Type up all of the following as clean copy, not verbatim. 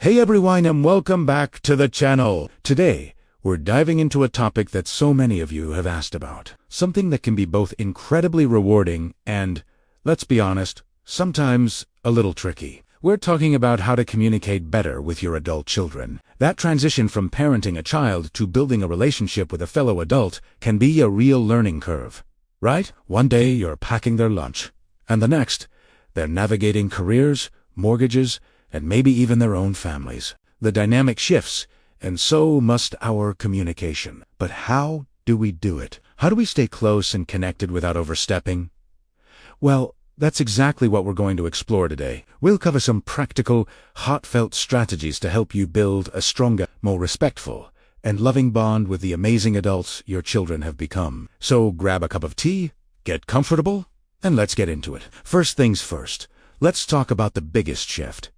Hey everyone, and welcome back to the channel. Today, we're diving into a topic that so many of you have asked about. Something that can be both incredibly rewarding and, let's be honest, sometimes a little tricky. We're talking about how to communicate better with your adult children. That transition from parenting a child to building a relationship with a fellow adult can be a real learning curve, right? One day you're packing their lunch, and the next, they're navigating careers, mortgages, and maybe even their own families. The dynamic shifts, and so must our communication. But how do we do it? How do we stay close and connected without overstepping? Well, that's exactly what we're going to explore today. We'll cover some practical, heartfelt strategies to help you build a stronger, more respectful, and loving bond with the amazing adults your children have become. So grab a cup of tea, get comfortable, and let's get into it. First things first, let's talk about the biggest shift.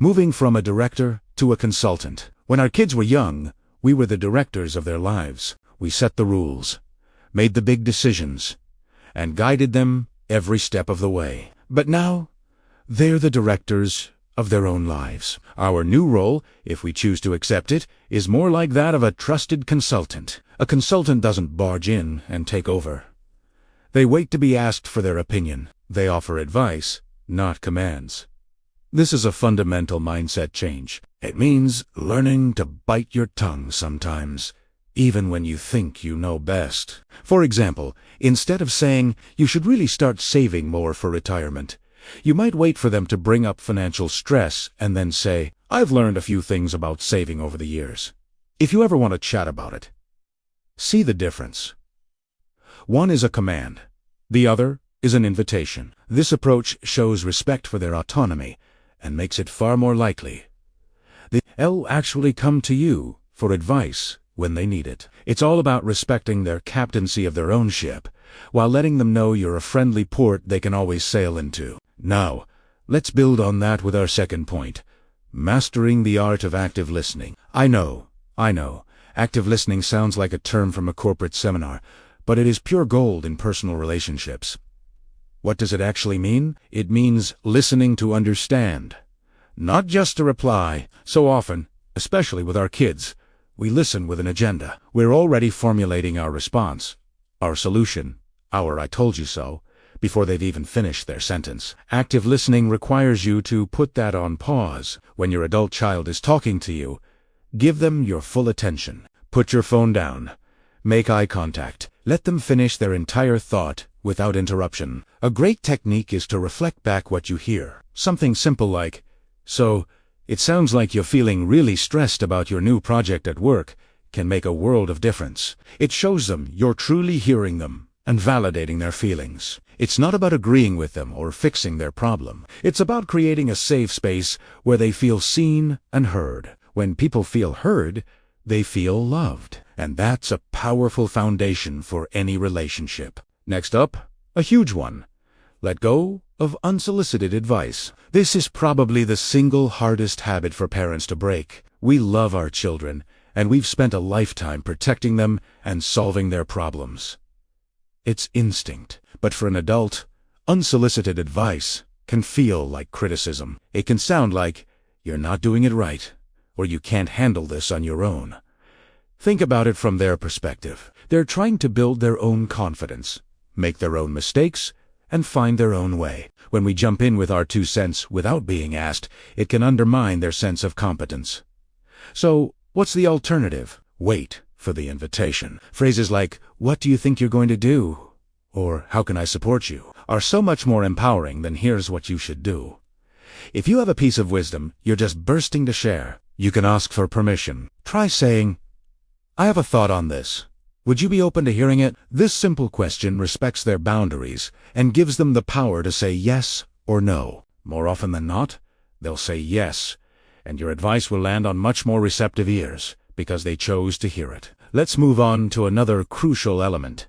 Moving from a director to a consultant. When our kids were young, we were the directors of their lives. We set the rules, made the big decisions, and guided them every step of the way. But now, they're the directors of their own lives. Our new role, if we choose to accept it, is more like that of a trusted consultant. A consultant doesn't barge in and take over. They wait to be asked for their opinion. They offer advice, not commands. This is a fundamental mindset change. It means learning to bite your tongue sometimes, even when you think you know best. For example, instead of saying, "You should really start saving more for retirement," you might wait for them to bring up financial stress and then say, "I've learned a few things about saving over the years." If you ever want to chat about it, see the difference. One is a command. The other is an invitation. This approach shows respect for their autonomy and makes it far more likely they'll actually come to you for advice when they need it. It's all about respecting their captaincy of their own ship, while letting them know you're a friendly port they can always sail into. Now, let's build on that with our second point, mastering the art of active listening. I know, active listening sounds like a term from a corporate seminar, but it is pure gold in personal relationships. What does it actually mean? It means listening to understand, not just to reply. So often, especially with our kids, we listen with an agenda. We're already formulating our response, our solution, our "I told you so," before they've even finished their sentence. Active listening requires you to put that on pause. When your adult child is talking to you, give them your full attention. Put your phone down. Make eye contact. Let them finish their entire thought without interruption. A great technique is to reflect back what you hear. Something simple like, "So, it sounds like you're feeling really stressed about your new project at work," can make a world of difference. It shows them you're truly hearing them and validating their feelings. It's not about agreeing with them or fixing their problem. It's about creating a safe space where they feel seen and heard. When people feel heard, they feel loved. And that's a powerful foundation for any relationship. Next up, a huge one. Let go of unsolicited advice. This is probably the single hardest habit for parents to break. We love our children, and we've spent a lifetime protecting them and solving their problems. It's instinct. But for an adult, unsolicited advice can feel like criticism. It can sound like, "You're not doing it right," or "You can't handle this on your own." Think about it from their perspective. They're trying to build their own confidence, make their own mistakes, and find their own way. When we jump in with our 2 cents without being asked, it can undermine their sense of competence. So, what's the alternative? Wait for the invitation. Phrases like, "What do you think you're going to do?" or "How can I support you?" are so much more empowering than "Here's what you should do." If you have a piece of wisdom you're just bursting to share, you can ask for permission. Try saying, "I have a thought on this. Would you be open to hearing it?" This simple question respects their boundaries and gives them the power to say yes or no. More often than not, they'll say yes, and your advice will land on much more receptive ears because they chose to hear it. Let's move on to another crucial element,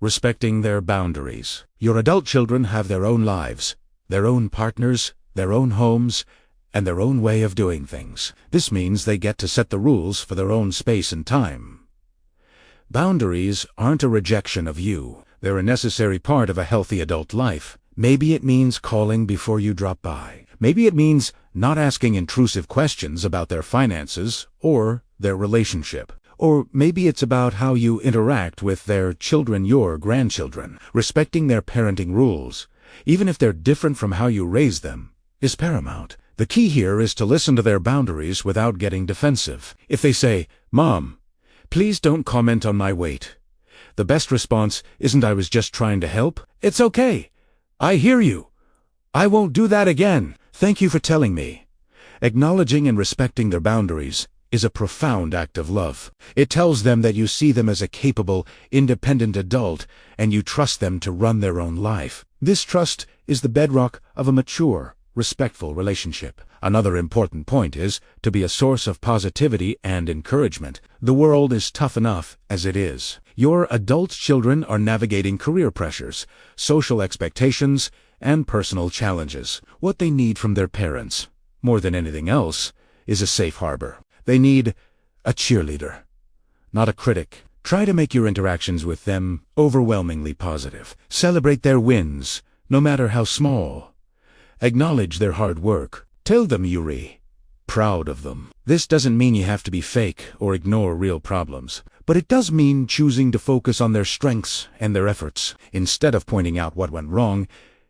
respecting their boundaries. Your adult children have their own lives, their own partners, their own homes, and their own way of doing things. This means they get to set the rules for their own space and time. Boundaries aren't a rejection of you. They're a necessary part of a healthy adult life. Maybe it means calling before you drop by. Maybe it means not asking intrusive questions about their finances or their relationship. Or maybe it's about how you interact with their children, your grandchildren. Respecting their parenting rules, even if they're different from how you raise them, is paramount. The key here is to listen to their boundaries without getting defensive. If they say, "Mom, please don't comment on my weight," the best response isn't "I was just trying to help." It's okay. I hear you. I won't do that again. Thank you for telling me. Acknowledging and respecting their boundaries is a profound act of love. It tells them that you see them as a capable, independent adult and you trust them to run their own life. This trust is the bedrock of a mature, respectful relationship. Another important point is to be a source of positivity and encouragement. The world is tough enough as it is. Your adult children are navigating career pressures, social expectations, and personal challenges. What they need from their parents, more than anything else, is a safe harbor. They need a cheerleader, not a critic. Try to make your interactions with them overwhelmingly positive. Celebrate their wins, no matter how small. Acknowledge their hard work. Tell them you're proud of them. This doesn't mean you have to be fake or ignore real problems, but it does mean choosing to focus on their strengths and their efforts. Instead of pointing out what went wrong,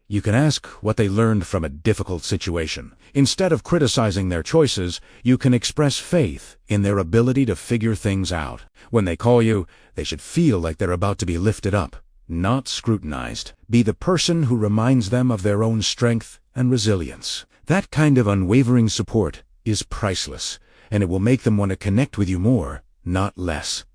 you can ask what they learned from a difficult situation. Instead of criticizing their choices, you can express faith in their ability to figure things out. When they call you, they should feel like they're about to be lifted up, not scrutinized. Be the person who reminds them of their own strength and resilience. That kind of unwavering support is priceless, and it will make them want to connect with you more, not less.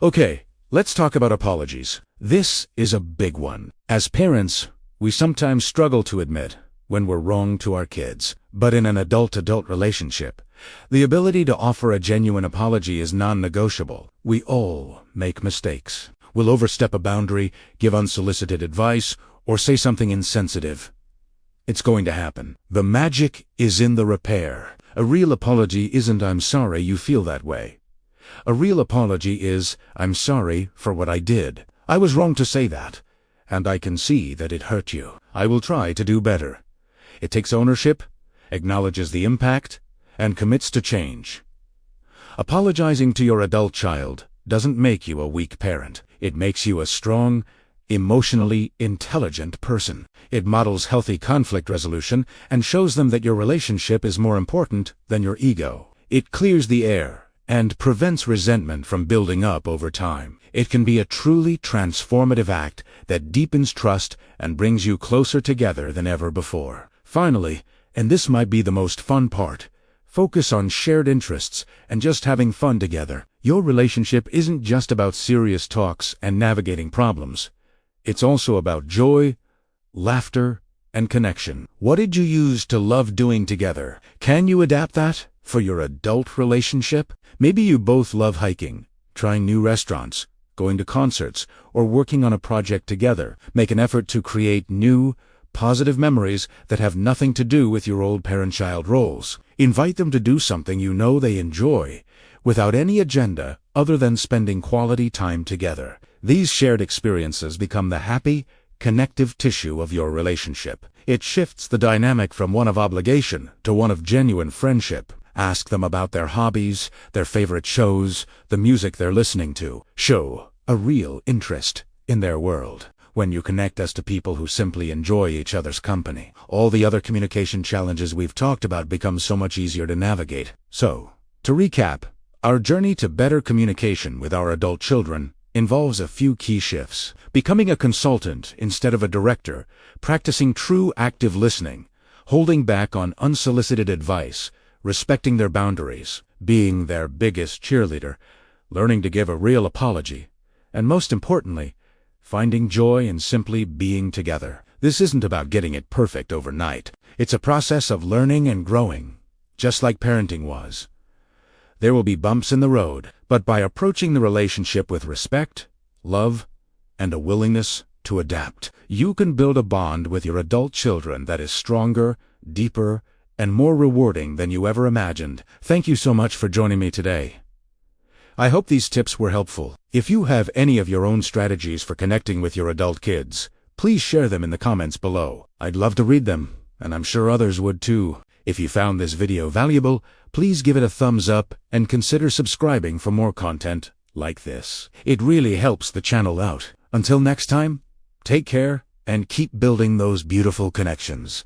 Okay, let's talk about apologies. This is a big one. As parents, we sometimes struggle to admit when we're wrong to our kids. But in an adult-adult relationship, the ability to offer a genuine apology is non-negotiable. We all make mistakes. We'll overstep a boundary, give unsolicited advice, or say something insensitive. It's going to happen. The magic is in the repair. A real apology isn't "I'm sorry you feel that way." A real apology is "I'm sorry for what I did. I was wrong to say that, and I can see that it hurt you. I will try to do better." It takes ownership, acknowledges the impact, and commits to change. Apologizing to your adult child doesn't make you a weak parent. It makes you a strong, emotionally intelligent person. It models healthy conflict resolution and shows them that your relationship is more important than your ego. It clears the air and prevents resentment from building up over time. It can be a truly transformative act that deepens trust and brings you closer together than ever before. Finally, and this might be the most fun part, focus on shared interests and just having fun together. Your relationship isn't just about serious talks and navigating problems. It's also about joy, laughter, and connection. What did you use to love doing together? Can you adapt that for your adult relationship? Maybe you both love hiking, trying new restaurants, going to concerts, or working on a project together. Make an effort to create new, positive memories that have nothing to do with your old parent-child roles. Invite them to do something you know they enjoy, without any agenda other than spending quality time together. These shared experiences become the happy, connective tissue of your relationship. It shifts the dynamic from one of obligation to one of genuine friendship. Ask them about their hobbies, their favorite shows, the music they're listening to. Show a real interest in their world. When you connect as to people who simply enjoy each other's company, all the other communication challenges we've talked about become so much easier to navigate. So, to recap, our journey to better communication with our adult children involves a few key shifts. Becoming a consultant instead of a director, practicing true active listening, holding back on unsolicited advice, respecting their boundaries, being their biggest cheerleader, learning to give a real apology, and most importantly, finding joy in simply being together. This isn't about getting it perfect overnight. It's a process of learning and growing, just like parenting was. There will be bumps in the road, but by approaching the relationship with respect, love, and a willingness to adapt, you can build a bond with your adult children that is stronger, deeper, and more rewarding than you ever imagined. Thank you so much for joining me today. I hope these tips were helpful. If you have any of your own strategies for connecting with your adult kids, please share them in the comments below. I'd love to read them, and I'm sure others would too. If you found this video valuable, please give it a thumbs up and consider subscribing for more content like this. It really helps the channel out. Until next time, take care and keep building those beautiful connections.